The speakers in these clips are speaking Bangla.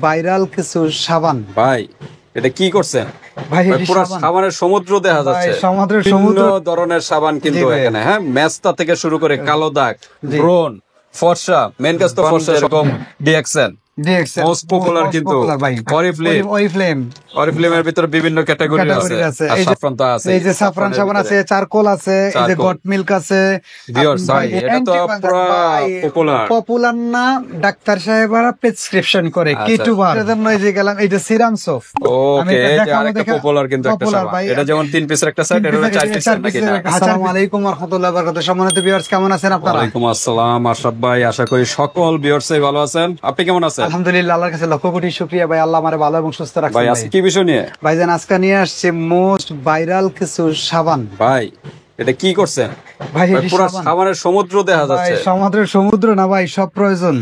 ভাইরাল কিছু সাবান ভাই এটা কি করছেন ভাই, ভাই, এটি পুরো সাবান। সাবানের সমুদ্র দেখা ভাই, যাচ্ছে সমুদ্রের বিভিন্ন সমুদ্র। ধরনের সাবান কিন্তু জি ভাই। এখানে, হ্যাঁ, মেস্তা থেকে শুরু করে কালো দাগ, জি। ব্রণ, ফর্সা, মেন কাজ তো ফর্সা, এরকম ডিএক্সএন মোস্ট পপুলার, কিন্তু অরিফ্লেম অরিফ্লেমের ভিতরে বিভিন্ন ক্যাটাগরি আছে, আর সাফরান তো আছে, এই যে সাফরান সাবান আছে, চারকোল আছে, এই যে গট মিল্ক আছে। ভিউয়ার্স ভাই এটা তো পুরো পপুলার না, ডাক্তার সাহেবরা প্রেসক্রিপশন করে কেটু বার এর জন্য এই যে গেলাম, এই যে সিরাম সোপ। ওকে, এটা আরেকটা পপুলার কিন্তু একটা সাবান, এটা যেমন 3 পিসের একটা সেট, এটা 4 পিসের নাকি না? আসসালামু আলাইকুম ওয়া রাহমাতুল্লাহি ওয়া বারাকাতুহু। সম্মানিত ভিউয়ার্স, কেমন আছেন আপনারা? ওয়ালাইকুম আসসালাম আশরাফ ভাই, আশা করি সকল ভিউয়ার্সই ভালো আছেন। আপনি কেমন আছেন? আলহামদুলিল্লাহ, আল্লাহর কাছে লক্ষ কোটি শুকরিয়া ভাই, আল্লাহ আমারে ভালো এবং সুস্থ রাখছেন। ভাই আজকে কি বিষয় নিয়ে? ভাইজান আজকে নিয়ে আসছে মোস্ট ভাইরাল কিছু সাবান। ভাই এটা কি করছেন ভাই, ভাই, এটি পুরো সাবান। সাবানের সমুদ্র দেখা ভাই, যাচ্ছে সমুদ্রের সমুদ্র না ভাই, সব প্রয়োজন।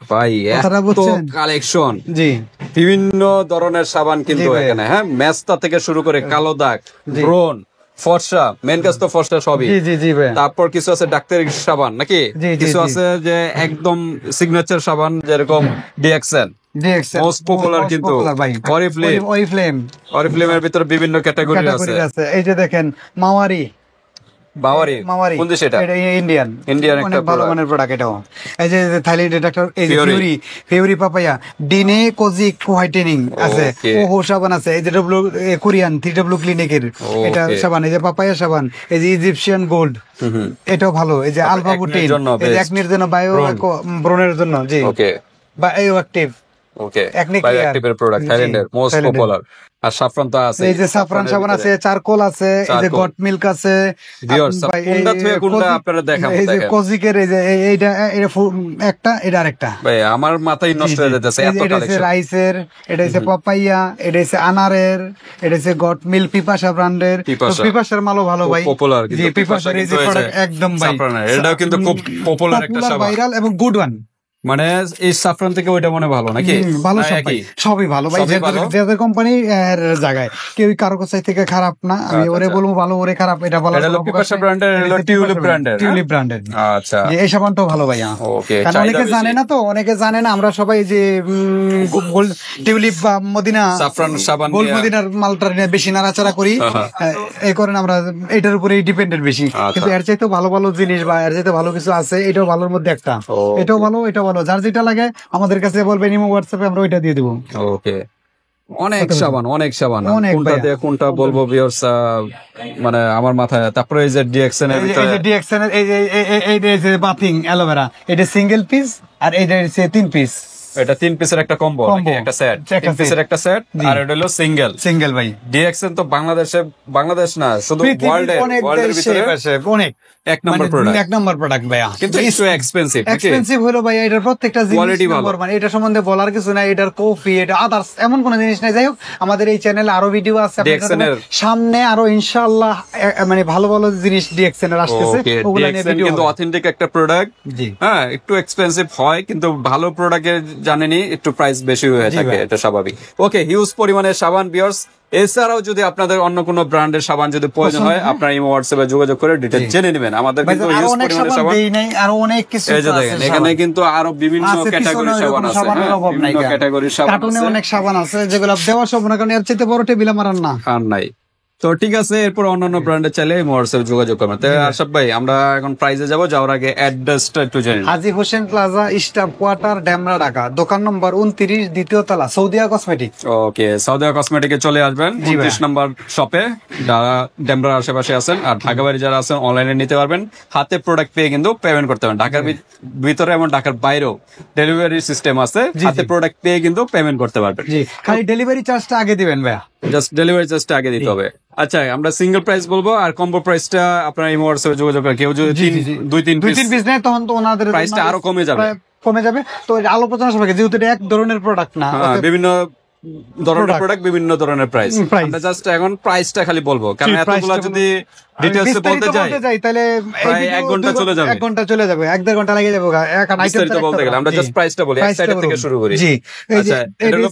ভাই, কথাটা এত বুঝছেন? কালেকশন, জি বিভিন্ন ধরনের সাবান কিন্তু জি ভাই। এখানে, হ্যাঁ, মেস্তা থেকে শুরু করে কালো দাগ, ব্রণ, ফর্সা, মেন কাজ তো ফর্সা সবই। জি জি জি ভাই। তারপর কিছু আছে ডাক্তারি সাবান নাকি, জি, জি, কিছু জি। আছে যে একদম সিগনেচার সাবান, যেরকম ডিএক্সএন মোস্ট পপুলার, কিন্তু অরিফ্লেমের ভিতরে বিভিন্ন ক্যাটাগরি আছে। এই যে দেখেন মাওয়ারি, বাওয়ারি, মাওয়ারি কোন দেশ এটা? এটা ইন্ডিয়ান একটা অনেক ভালো product। মানের প্রোডাক্ট এটাও। এই যে থাইল্যান্ডের ডাক্তার, এই যে ফিওরি। ফিওরি পাপায়া, ডিনে কোজিক হোয়াইটেনিং আছে, Okay. ওহো সাবান আছে, এই যে কোরিয়ান 3W ক্লিনিকের এটা Okay. সাবান, এই যে পাপায়া সাবান, এই যে ইজিপশিয়ান গোল্ড, এটাও ভালো। এই যে আলফা বুটিন, এই যে একনির জন্য বায়ো ব্রণের জন্য, জি, okay bio active. Okay, Acne by Clear। অ্যাক্টিভের প্রোডাক্ট, জি, থাইল্যান্ডের মোস্ট থাইল্যান্ডের। পপুলার। আর সাফরান তো আছে, এই যে সাফরান সাবান আছে, চারকোল আছে, এই যে চারকোল। গট মিল্ক আছে। Viewers, ভাই, কোনটা থেকে কোনটা কোজিক- আপনারা দেখাবো, এই যে দেখেন। কোজিকের, এই যে এইটা একটা, এটা আরেকটা। ভাই আমার মাথায় নষ্ট হয়ে যাচ্ছে এত এটা হচ্ছে কালেকশন। রাইসের, এটা হচ্ছে পাপাইয়া, এটা হচ্ছে আনারের, এটা হচ্ছে গট মিল্ক পিপাসা ব্র্যান্ডের। পিপাসা। পিপাসার মালও ভালো ভাই, পপুলার, জি, পিপাসার এই যে প্রোডাক্ট একদম ভাই সাফরানের এটাও কিন্তু খুব পপুলার একটা সাবান, ভাইরাল এবং গুড ওয়ান। মানে এই সাফরান থেকে ওইটা মনে ভালো নাকি? ভালো, না, সব একই? ভাই, সবই ভালো ভাই, সবই ভালো? যাদের কোম্পানি জায়গায় কেউ কারো কাছ থেকে খারাপ না, আমি ওরে আচ্ছা। বলবো ভালো, ওরে খারাপ এটা বলার এটা হলো কোনো পিপাসা অবকাশ নেই। ব্র্যান্ডের, এটা হলো হচ্ছে টিউলিপ পিপাসা ব্র্যান্ডের, টিউলিপ ব্র্যান্ডের। আচ্ছা, যে এই সাবানটাও ভালো ভাইয়া। ওকে, কারণ চাহিদা অনেকে বেশি। জানে না, তো অনেকে জানে না, আমরা সবাই যে গোল্ড টিউলিপ বা মদিনা সাফরান সাবান গোল্ড নিয়ে- মদিনার মালটা নিয়ে বেশি নাড়াচাড়া করি, এই করেন আমরা এটার উপরে ডিপেন্ডেন্ট বেশি। আচ্ছা। কিন্তু এর চাইতে ভালো ভালো জিনিস বা এর চাইতে ভালো কিছু আছে, এটাও ভালোর মধ্যে একটা। Okay. এটাও ভালো, এটাও ভালো, যার যেটা লাগে আমাদের কাছে বলবেন, ইমো হোয়াটসঅ্যাপে আমরা ওইটা দিয়ে দেবো। ওকে, অনেক সাবান, অনেক সাবান, অনেক কোনটা ভাইয়া। দিয়ে কোনটা বলবো ভিউয়ার্স, মানে আমার মাথায়। তারপরে এই যে ডিএক্সএন এর এই যে ভিতরে ডিএক্সএন এর এই যে বাথিং অ্যালোভেরা, এটা সিঙ্গেল পিস, আর এটা হচ্ছে 3 পিস। এটা 3 পিসের একটা কম্বো, Combo। একটা সেট, একটা 3 পিসের set। একটা সেট, জি। আর এটা হলো সিঙ্গেল। সিঙ্গেল ভাই, ডিএক্সএন তো বাংলাদেশ না, শুধু পৃথিবীর অনেক ওয়ার্ল্ডের দেশে ভিতরে আছে, অনেক এক নম্বর মানে প্রোডাক্ট, এক নম্বর প্রোডাক্ট ভাইয়া। কিন্তু একটু এক্সপেন্সিভ নাকি? এক্সপেন্সিভ হলো ভাইয়া, এটার প্রত্যেকটা Quality জিনিস ভালো। নম্বর, মানে এটা সম্বন্ধে বলার কিছু নাই, এটার কফি, এটা আদার্স এমন কোন জিনিস নাই। যাই হোক, আমাদের এই চ্যানেলে আরো ভিডিও আছে, আপনারা DXN এর- সামনে আরো ইনশাআল্লাহ মানে ভালো ভালো জিনিস ডিএক্সএন এর আসতেছে, ওকে, ওগুলা নিয়ে ডিএক্সএন ভিডিও কিন্তু অথেন্টিক একটা প্রোডাক্ট। জি। হ্যাঁ, একটু এক্সপেন্সিভ হয়, কিন্তু ভালো প্রোডাক্টের জানেনই একটু প্রাইস বেশি হয়ে জি থাকে, ভাই। এটা স্বাভাবিক। ওকে, হিউজ পরিমাণে সাবান ভিউয়ার্স। এছাড়াও যদি আপনাদের অন্য কোনো ব্র্যান্ডের সাবান যদি প্রয়োজন হয়, আপনারা ইমো হোয়াটসঅ্যাপে যোগাযোগ করে ডিটেইলস জেনে নেবেন। আমাদের কিন্তু আরো হিউজ অনেক পরিমাণে সাবান সাবান, দেই নাই, আরো অনেক কিছু এই যে আছে দেখেন, এখানে সাবান। কিন্তু আরো বিভিন্ন আছে, ক্যাটাগরির পিছনে সাবান ওরকম আছে, সাবানের হ্যাঁ, অভাব নাই বিভিন্ন গা। ক্যাটাগরির সাবান কার্টুনে আছে, অনেক সাবান আছে যেগুলো দেওয়ার সব না, কারণ এর চাইতে বড় টেবিল আমার আর না। আর নাই। তো ঠিক আছে, এরপর অন্যান্য ব্র্যান্ডে চাইলে হোয়াটসঅ্যাপে যোগাযোগ করবেন। তো আশরাফ ভাই, আমরা এখন প্রাইজে যাব, যাওয়ার আগে অ্যাড্রেসটা একটু জেনে নিই। Haji Hossain plaza, staff quarter, Demra, Dhaka. দোকান নম্বর 29, দ্বিতীয় তলা, সৌদিয়া কসমেটিক। ওকে, সাউদিয়া কসমেটিকে চলে আসবেন, জি ভাই। 29 নম্বর শপে, যারা ডেমরার আশেপাশে আছেন। আর ঢাকা বাইরে যারা আছেন, অনলাইনে নিতে পারবেন, হাতে প্রোডাক্ট পেয়ে কিন্তু পেমেন্ট করতে পারবেন। ঢাকার ভিতরে এবং ঢাকার বাইরেও ডেলিভারি সিস্টেম আছে, হাতে প্রোডাক্ট পেয়ে কিন্তু পেমেন্ট করতে পারবেন। জি, খালি ডেলিভারি চার্জটা আগে দিবেন ভাইয়া। জাস্ট ডেলিভারি চার্জটা আগে দিতে হবে। আচ্ছা, আমরা সিঙ্গেল প্রাইস বলবো, আর কম্বো প্রাইসটা আপনারা এই হোয়াটসঅ্যাপে যোগাযোগ করেন। কেউ যদি দুই তিন পিস নেয়, তখন তো ওনাদের প্রাইসটা আরো কমে যাবে। কমে যাবে। তো আলোচনা সবাইকে, যেহেতু এটা এক ধরনের প্রোডাক্ট না, বিভিন্ন ধরনের প্রোডাক্ট, বিভিন্ন ধরনের প্রাইস। আমরা জাস্ট এখন প্রাইসটা খালি বলবো, কারণ এতগুলো যদি ডিটেইলস বলতে যাই তাহলে প্রায় 1 ঘন্টা চলে যাবে। 1 ঘন্টা চলে যাবে, 1-1.5 ঘন্টা লেগে যাবে। বিস্তারিত বলতে গেলে আমরা জাস্ট প্রাইসটা বলি, এক সাইড থেকে শুরু করি। জি, আচ্ছা, এটা হলো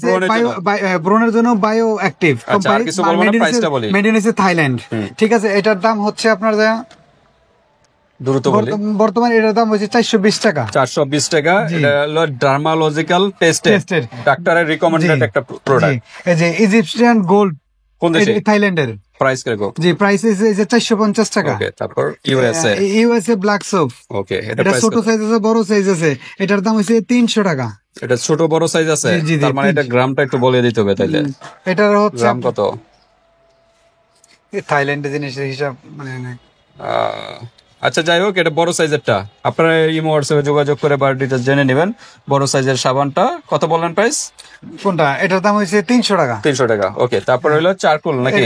ব্রণের জন্য বায়ো অ্যাক্টিভ আচ্ছা, আর কিছু বলবো না, প্রাইসটা বলি। Made in Thailand. ঠিক আছে, এটার দাম হচ্ছে আপনার দ্রুত বলি। বর্তমানে এটার দাম হচ্ছে 420 টাকা। 420 টাকা। এটা হলো ডার্মালজিক্যাল টেস্টেড, ডাক্তারের রিকমেন্ডেড একটা প্রোডাক্ট। এই যে ইজিপশিয়ান গোল্ড, কোন দেশে? থাইল্যান্ডের। প্রাইস কিরকম? জি, প্রাইস এই যে 450 টাকা। ওকে, তারপর USA. USA black soap. Okay, এটা প্রাইস ছোট সাইজ আছে, বড় সাইজ আছে, এটার দাম হচ্ছে 300 টাকা। এটা ছোট বড় সাইজ আছে, জি, জি, তার মানে এটা গ্রামটা একটু বলে দিতে হবে তাইলে। এটার হচ্ছে গ্রাম কত? থাইল্যান্ডের জিনিসের হিসাব মানে আচ্ছা, যাই হোক, এটা বড় সাইজেরটা। আপনারা ইমো হোয়াটসঅ্যাপে যোগাযোগ করে বা ডিটেইলস জেনে নেবেন। বড় সাইজের সাবানটা কত বললেন প্রাইস? কোনটা? এটার দাম হচ্ছে 300 টাকা। 300 টাকা। ওকে, তারপর হলো চারকোল নাকি?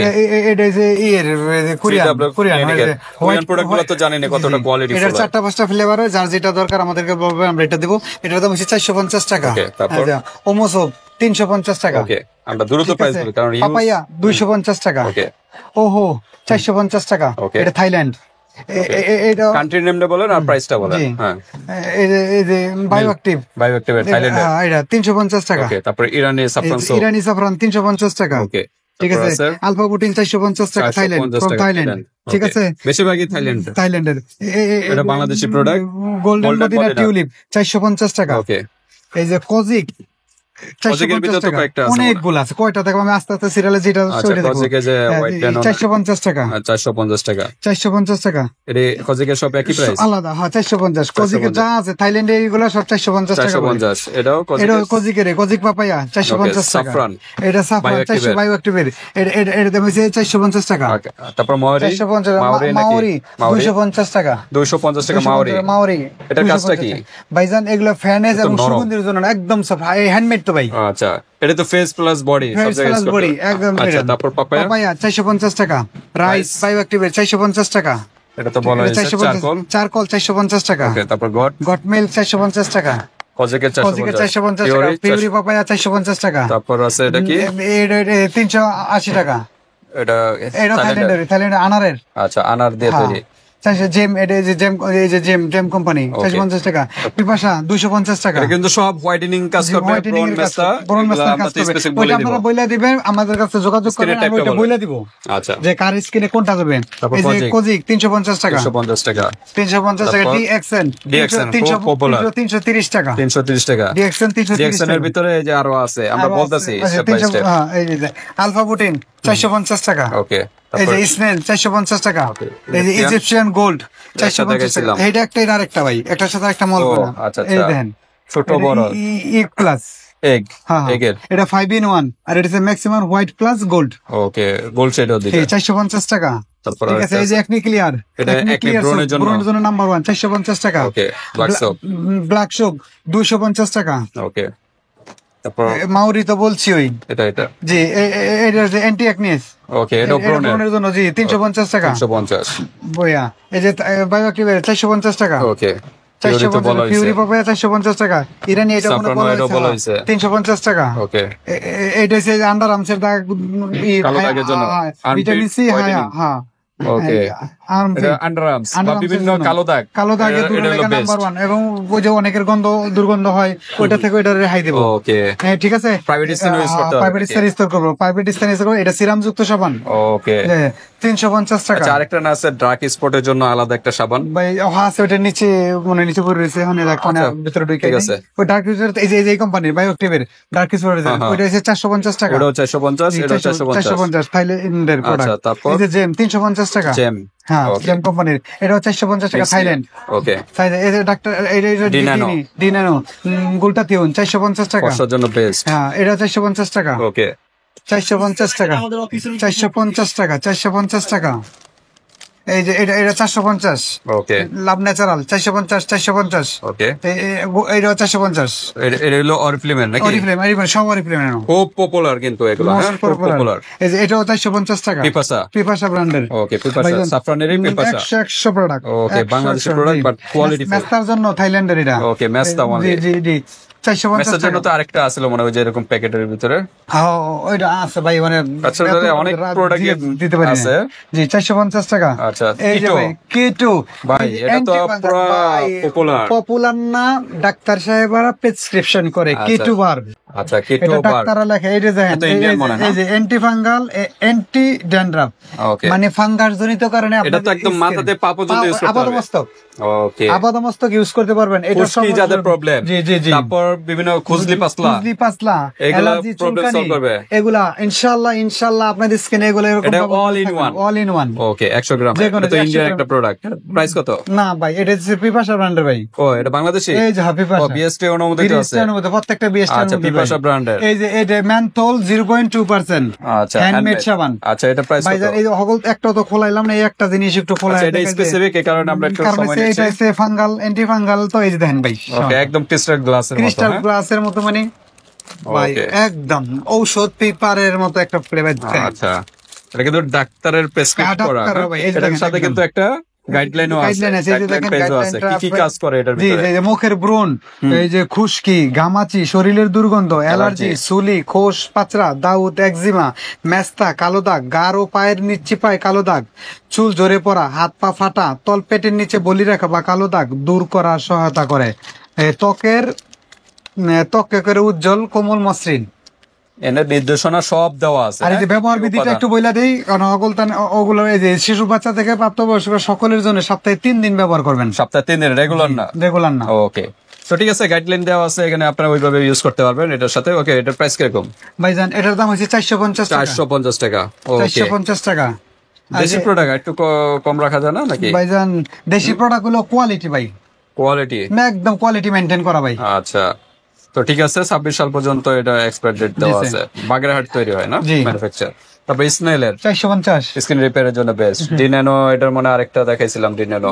এটা যে কোরিয়ান প্রোডাক্ট গুলো তো জানি না কতটা কোয়ালিটি। এটার 4-5টা ফ্লেভার হয়, যার যেটা দরকার আমাদেরকে বলবে, আমরা এটা দেবো। এটার দাম হচ্ছে 450 টাকা। ওকে, তারপর ওমোসোপ 350 টাকা। ওকে, আমরা দ্রুত প্রাইস বলি কারণ পাপায়া 250 টাকা। ওকে, ওহো 450 টাকা। ওকে। এটা থাইল্যান্ড। এটা কান্ট্রি নেমটা বলেন আর প্রাইসটা বলেন। জি। হ্যাঁ, এই যে বায়োঅ্যাক্টিভ। Bioactive Thailand. এটা 350 টাকা। ওকে, তারপর ইরানি সাফরান সোপ। ইরানি সাফরান 350 টাকা। ওকে, ঠিক আছে। আলফা বুটিন 450 টাকা, থাইল্যান্ড, ফ্রম থাইল্যান্ড। ঠিক আছে, বেশিরভাগই থাইল্যান্ড। থাইল্যান্ডের। এটা Bangladeshi product. Golden Madina Tulip 450 টাকা। ওকে, এই যে কোজিক কোজিকের ভিতর তো কয়েকটা আছে। অনেকগুলো আছে, কয়টা দেখো আমি আস্তে আস্তে সিরিয়ালে যেটা আচ্ছা, কোজিকে যে হোয়াইট ডেন 450 টাকা। 450 টাকা। 450 টাকা। এর কোজিকের সব একই প্রাইস? আলাদা, হ্যাঁ 450। কোজিকে যা আছে থাইল্যান্ডে এইগুলো সব 450 টাকা। 450। এটাও কোজিকের কোজিক পাপায়া 450 টাকা। সাফরান। এটা সাফরান 400 বায়োঅ্যাক্টিভের। এর দাম হচ্ছে 450 টাকা। তারপর মাওরি। 450 মাওরি 250 টাকা। 250 টাকা মাওরি। মাওরি। এটার কাজটা কি? ভাইজান এগুলো ফ্যানেজ এবং সুগন্ধির জন্য একদম সব হ্যান্ডমেড তো ভাই। আচ্ছা, এটা তো ফেস প্লাস বডি সব ফেস জায়গায় প্লাস বডি একদম। আচ্ছা, তারপর পাপায়া। পাপায়া 450 টাকা। রাইস বায়োঅ্যাক্টিভের 450 টাকা। এটা তো বলা হয়েছে চারকোল। চারকোল 450 টাকা। ওকে, তারপর গট মিল্ক 450 টাকা। কোজিকে 450 টাকা। পিউরি পাপায়া 450 টাকা। তারপর আছে এটা কি? 380 টাকা। এটা থাইল্যান্ডের আনারের। আচ্ছা, আনার দিয়ে তৈরি। জেম, এটা এই যে জেম কোম্পানি 450 টাকা। পিপাসা 250 টাকা। এটা কিন্তু সব হোয়াইটেনিং কাজ করবে, ব্রন মেস্তা, ব্রন মেস্তার কাজ করবে। ওইটা আপনারা বইলা দিবেন, আমাদের কাছে যোগাযোগ করবেন, আমরা ওইটা বইলা দিব। আচ্ছা, যে কার স্কিনে কোনটা যাবে। এই যে কোজিক 350 টাকা। 350 টাকা। 350 টাকা। ডিএক্সএন 330 টাকা। 330 টাকা। ডিএক্সএন 330 ডিএক্সএন এর ভিতরে এই যে আরো আছে, আমরা বলতাছি স্টেপ বাই স্টেপ। হ্যাঁ, এই যে আলফা বুটিন 450 টাকা। ওকে, এই যে স্নেল 450 টাকা। এই যে ইজিপশিয়ান গোল্ড 450 টাকা। এইটা একটা আর একটা ভাই, একটার সাথে একটা মল করা। আচ্ছা, এই দেখেন ছোট বড় ই প্লাস এগ। হ্যাঁ, এগের এটা 5 in 1 আর এটা ম্যাক্সিমাম হোয়াইট প্লাস গোল্ড। ওকে, গোল্ড শেডও দিতে। এই 450 টাকা। তারপর ঠিক আছে, এই যে একনি ক্লিয়ার, এটা একনি ব্রনের জন্য নাম্বার 1 450 টাকা। ওকে, ব্ল্যাক সোপ। ব্ল্যাক সোপ 250 টাকা। ওকে, তারপর মাউরি তো বলছি ওই এটা জি, এটা যে অ্যান্টি অ্যাকনিস। ওকে, এটা ব্রনের জন্য জি 350 টাকা। 350 বইয়া। এই যে বায়োঅ্যাক্টিভের 450 টাকা। ওকে, পিউরি তো বলা হইছে। পিউরি পাপায়া 450 টাকা। ইরানি এটা মনে বলা হইছে 350 টাকা। ওকে, এটা হচ্ছে আন্ডার আর্মসের দাগ, কালো দাগের জন্য ভিটামিন সি। হ্যাঁ, ওকে, এটা আন্ডারআর্মস বা বিভিন্ন কালো দাগ। কালো দাগে নাম্বার 1 এবং ওই যে অনেকের দুর্গন্ধ হয়, ওইটা থেকে ওইটা রেহাই দেব। ওকে, হ্যাঁ, ঠিক আছে। প্রাইভেট স্কিন ইউজ করতে হবে। প্রাইভেট স্কিন ইউজ করব। প্রাইভেট স্কিন ইউজ করব। এটা সিরাম যুক্ত সাবান। ওকে, 350 টাকা। আচ্ছা, আরেকটা না আছে ডার্ক স্পটের জন্য আলাদা একটা সাবান ভাই। আছে ওটার নিচে, মানে নিচে পড়ে রয়েছে, ওখানে রাখ, মানে ভিতরে ঢুকে। ঠিক আছে, ওই ডার্ক স্পট এই যে এই কোম্পানির বায়োঅ্যাক্টিভের ডার্ক স্পট, ওইটা হচ্ছে 450 টাকা। ওটাও 450, এটা 450 থাইল্যান্ডের প্রোডাক্ট। আচ্ছা, তারপর এই যে জেম 350 টাকা। জেম, হ্যাঁ, জেম কোম্পানির। এটাও 450 টাকা, থাইল্যান্ড। ওকে, এই যে ডাক্তার ডিনানো গুলটাথিউন 450 টাকা। কষার জন্য বেস্ট। হ্যাঁ, এটা 450 টাকা। ওকে, 450 টাকা। 450 টাকা। 450 টাকা। এই যে এটা 450। ওকে, লাভ ন্যাচারাল 450। 450। ওকে, এইটা 450। এটা হলো অরিফ্লেমের নাকি? অরিফ্লেম সব অরিফ্লেম। খুব পপুলার কিন্তু এগুলো, হ্যাঁ, খুব পপুলার। এই যে এটাও 450 টাকা। পিপাসা ব্র্যান্ডের। ওকে, পিপাসা সাফরানেরই পিপাসা 100 product. Okay, Bangladeshi product but quality full. মেস্তার জন্য থাইল্যান্ডের এটা। ওকে, মেস্তা ওয়ান। জি জি জি। 450 মেসের জন্য তো আরেকটা আছিল মনে হয় যে এরকম প্যাকেটের ভিতরে। হ্যাঁ ওইটা আছে ভাই, মানে আচ্ছা, তাহলে অনেক প্রোডাক্ট দিতে পারি আছে। জি 450 টাকা। আচ্ছা, এই যে Keto। ভাই Keto ভাই এটা তো পুরো পপুলার। পপুলার না, ডাক্তার সাহেবরা প্রেসক্রিপশন করে আচ্ছা। Keto বার। আচ্ছা, কিটো এটা বার। ডাক্তাররা লেখে, এই যে দেখেন, এটা ইন্ডিয়ান মনে না? এই যে অ্যান্টি ফাঙ্গাল, অ্যান্টি ড্যান্ড্রাফ, ওকে। মানে ফাঙ্গাস জনিত কারণে এটা তো একদম মাথাতে পা পর্যন্ত ইউজ করতে পারবে। আপাদমস্তক, ওকে। আপাদমস্তক ইউজ করতে পারবেন। এটা খুশকি যাদের প্রবলেম, জি জি জি, তারপর বিভিন্ন খুজলি পাতলা, খুজলি পাতলা, এগুলা অ্যালার্জি, problem চুলকানি, solve করবে। এগুলা ইনশাআল্লাহ আপনাদের স্কিনে এগুলো এরকম এটা all in one। All in one. Okay 100 gram. যেকোনো এটা তো 100 ইন্ডিয়ান গ্রাম। একটা প্রোডাক্ট। প্রাইস কত? না ভাই, এটা হচ্ছে পিপাসা ব্র্যান্ডের ভাই। ও এটা বাংলাদেশি? এই যে পিপাসা, ও বিএসটি অনুমোদিত আছে। প্রত্যেকটা বিএসটি আচ্ছা, অনুমোদিত। পিপাসা ব্র্যান্ডের। এই যে এটা মেন্থল 0.2%, আচ্ছা, হ্যান্ডমেড সাবান। আচ্ছা, এটা প্রাইস ভাই কত? এই হগল একটা তো খোলাইলাম না, এই একটা জিনিস একটু খোলাই আচ্ছা, এটা স্পেসিফিক, এই কারণে আমরা একটু সময় এটা নিচ্ছি। হচ্ছে ফাঙ্গাল, অ্যান্টি ফাঙ্গাল। তো এই যে দেখেন ভাই, ওকে, একদম ক্রিস্টাল গ্লাসের মতো। ক্রিস্টাল হ্যাঁ? গ্লাসের মতো, মানে ভাই Okay. একদম ঔষধ পেপারের মতো একটা ফ্লেভার। আচ্ছা, এটা কিন্তু ডাক্তারের প্রেসক্রিপশন করা। ডাক্তার ভাই, এই যে এটার দেখেন, সাথে একদম। কিন্তু একটা গাইডলাইনও আছে। গাইডলাইন আছে, এই যে দেখেন পেজও আছে। কি কি কাজ করে এটার জি, ভিতরে? এই যে মুখের ব্রণ, এই যে খুশকি, ঘামাচি, শরীরের দুর্গন্ধ, অ্যালার্জি, সুলি, খোস পাচরা, দাউদ, একজিমা, মেস্তা, কালো দাগ, গাড় ও পায়ের চিপায় কালো দাগ, চুল ঝরে পড়া, হাত পা ফাটা, তলপেটের নিচে বলি রাখা বা কালো দাগ দূর করার সহায়তা করে। ত্বকে করে উজ্জ্বল কোমল মসৃণ। এর নির্দেশনা সব দেওয়া আছে। আর এই যে ব্যবহার বিধিটা একটু বইলা দেই, কারণ ওগুলো এই যে শিশু বাচ্চা থেকে প্রাপ্তবয়স্ক সকলের জন্য সপ্তাহে 3 দিন ব্যবহার করবেন, সপ্তাহে 3 দিন, রেগুলার না। রেগুলার না। ওকে, তো ঠিক আছে, গাইডলাইন দেওয়া আছে এখানে, আপনারা ওইভাবে ইউজ করতে পারবেন এটার সাথে। ওকে, এটার প্রাইস কিরকম? ভাইজান এটার দাম হচ্ছে 450 টাকা। 450 টাকা। ওকে, 450 টাকা। দেশি প্রোডাক্ট একটু কম রাখা যায় না নাকি? ভাইজান দেশি প্রোডাক্ট গুলো কোয়ালিটি ভাই, কোয়ালিটি একদম কোয়ালিটি মেনটেন করা ভাই। আচ্ছা, তো ঠিক আছে, 26 সাল পর্যন্ত এটা এক্সপায়ার ডেট দেওয়া জি, আছে। বাগেরহাট তৈরি হয় না, জি। ম্যানুফ্যাকচার। তারপর স্নেলের 450। স্কিন রিপেয়ারের জন্য বেস্ট। ডিনানো, এটার মনে আরেকটা দেখাইছিলাম, ডিনানো।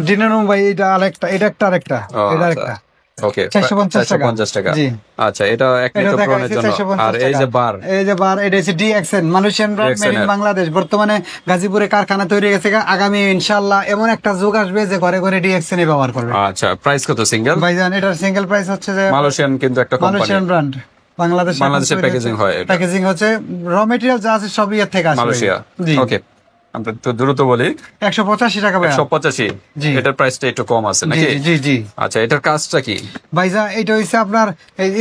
ডিনানো ভাই, এটা আরেকটা, এটা আরেকটা, এটা আরেকটা। ওকে, 450 টাকা। 450 টাকা। জি। আচ্ছা, এটা এক এটা লিটার দেখা প্রনের যাচ্ছে জন্য। 450 আর এই যে টাকা। বার, এই যে বার, এটা হচ্ছে DXN, Malaysian brand, made in DXN Bangladesh. বর্তমানে গাজীপুরে কারখানা তৈরি হয়ে গেছে। আগামী ইনশাআল্লাহ এমন একটা যুগ আসবে যে ঘরে ঘরে ডিএক্সএন ব্যবহার করবে। আচ্ছা, প্রাইস কত সিঙ্গেল? ভাইজান এটার সিঙ্গেল প্রাইস হচ্ছে যে মালয়েশিয়ান কিন্তু একটা কোম্পানি, মালয়েশিয়ান ব্র্যান্ড, বাংলাদেশে প্যাকেজিং হয় এটা। প্যাকেজিং হচ্ছে র মেটেরিয়াল যা আছে সব ইয়ে থেকে আসবে। মালয়েশিয়া। জি। ওকে, আমরা তো দ্রুত বলি। 185 টাকা ভাই। 185। জি। এটার প্রাইসটা একটু কম আছে জি নাকি? জি জি। আচ্ছা, এটার কাজটা কি? ভাইজা এটা হচ্ছে আপনার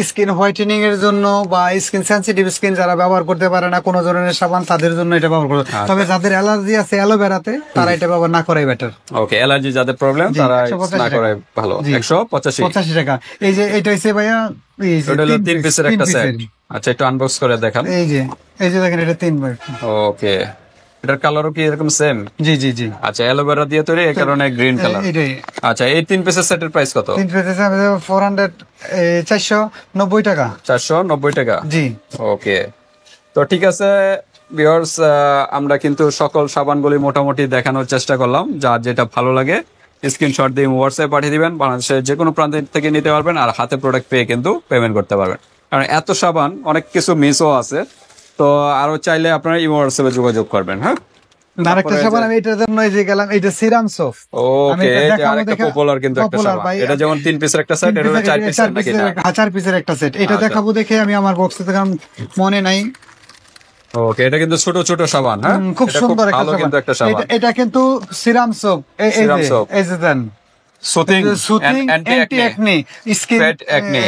স্কিন হোয়াইটেনিং এর জন্য, বা স্কিন সেনসিটিভ স্কিন যারা ব্যবহার করতে পারে না কোনো ধরনের সাবান, তাদের জন্য এটা ব্যবহার করতে। তবে যাদের অ্যালার্জি আছে অ্যালোভেরাতে, তারা এটা ব্যবহার না করাই বেটার। ওকে, অ্যালার্জি যাদের প্রবলেম জি, তারা 185 না টাকা। করে ভালো। জি। 185। 85 টাকা। এই যে এটা হচ্ছে ভাইয়া, এই যে ওটা হলো 3 পিসের একটা তিন সেট। আচ্ছা, একটু আনবক্স করে দেখান। এই যে দেখেন, এটা 3 ভাই। ওকে, এটার কালারও কি এরকম সেম? জি জি জি। আচ্ছা, অ্যালোভেরা দিয়ে তৈরি, এই কারণে গ্রিন কালার। এটাই আচ্ছা, এই 3 পিসের সেটের প্রাইস কত? 3 পেতে 490 টাকা। 490 টাকা। জি। ওকে, তো ঠিক আছে ভিউয়ার্স, আমরা কিন্তু সকল সাবানগুলি মোটামুটি দেখানোর চেষ্টা করলাম। যার যেটা ভালো লাগে স্ক্রিনশট দিয়ে হোয়াটসঅ্যাপে পাঠিয়ে দিবেন। বাংলাদেশের যে কোনো প্রান্ত থেকে নিতে পারবেন, আর হাতে প্রোডাক্ট পেয়ে কিন্তু পেমেন্ট করতে পারবেন। কারণ এত সাবান, অনেক কিছু মিসও আছে। তো আরো চাইলে আপনারা হোয়াটসঅ্যাপে যোগাযোগ করবেন। হ্যাঁ, আরেকটা সাবান আমি এটার জন্য এই যে গেলাম, এটা সিরাম সোপ। ওকে, এটা আরেকটা পপুলার কিন্তু একটা Popular সাবান। ভাই। এটা যেমন 3 পিসের একটা সেট, এটা হলো 4 পিসের নাকি না? 4 পিসের একটা সেট। এটা আচ্ছা। দেখাবো দেখে আমি আমার বক্সে থেকে মনে নাই। ওকে, এটা কিন্তু ছোট ছোট সাবান। হ্যাঁ, খুব এটা সুন্দর ভালো কিন্তু একটা সাবান। এটা কিন্তু সিরাম সোপ। Serum soap। এই যে দেন, soothing soothing anti acne, skin fade acne,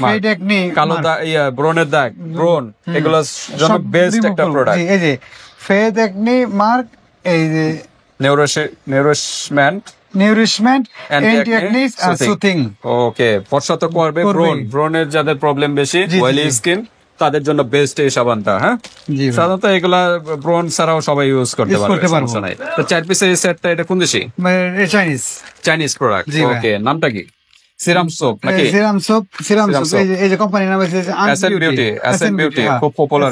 fade acne, কালো দাগ, ব্রনের দাগ, ব্রন, এগুলো জন্য বেস্ট একটা প্রোডাক্ট। এই যে ফেড অ্যাকনি মার্ক, এই যে নিউরিশমেন্ট, অ্যান্টি অ্যাকনি আর সুথিং। ওকে, ফর্সা তো করবে। ব্রনের যাদের প্রবলেম বেশি, জি, অয়েলি জি। স্কিন, তাদের জন্য বেস্ট এই সাবানটা। হ্যাঁ, জি ভাই। সাধারণত এগুলা ব্রন ছাড়াও সবাই ইউজ করতে Use পারবে, করতে পারবো। সমস্যা নাই। তো 4 পিসের এই সেটটা, এটা কোন দেশি? চাইনিজ। Chinese product. জি ভাই। ওকে, নামটা কি? সিরাম সোপ নাকি? Serum soap. এই যে কোম্পানির নাম হচ্ছে এসএন বিউটি, খুব পপুলার।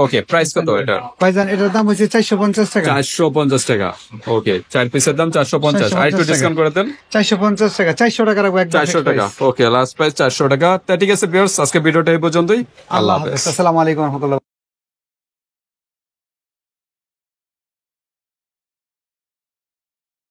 ওকে, প্রাইস কত এটা? ভাইজান এটার দাম হচ্ছে 450 টাকা। 450 টাকা। ওকে, 4 পিসের দাম 450। আর একটু 450 ডিসকাউন্ট করে দেন। 450 টাকা, 400 টাকা রাখবো একদম। 400 টাকা। ওকে, লাস্ট প্রাইস 400 টাকা। তা ঠিক আছে ভিউয়ার্স, আজকে ভিডিওটা এই পর্যন্তই। আল্লাহ হাফেজ। আসসালামু আলাইকুম রহমতুল্লাহ।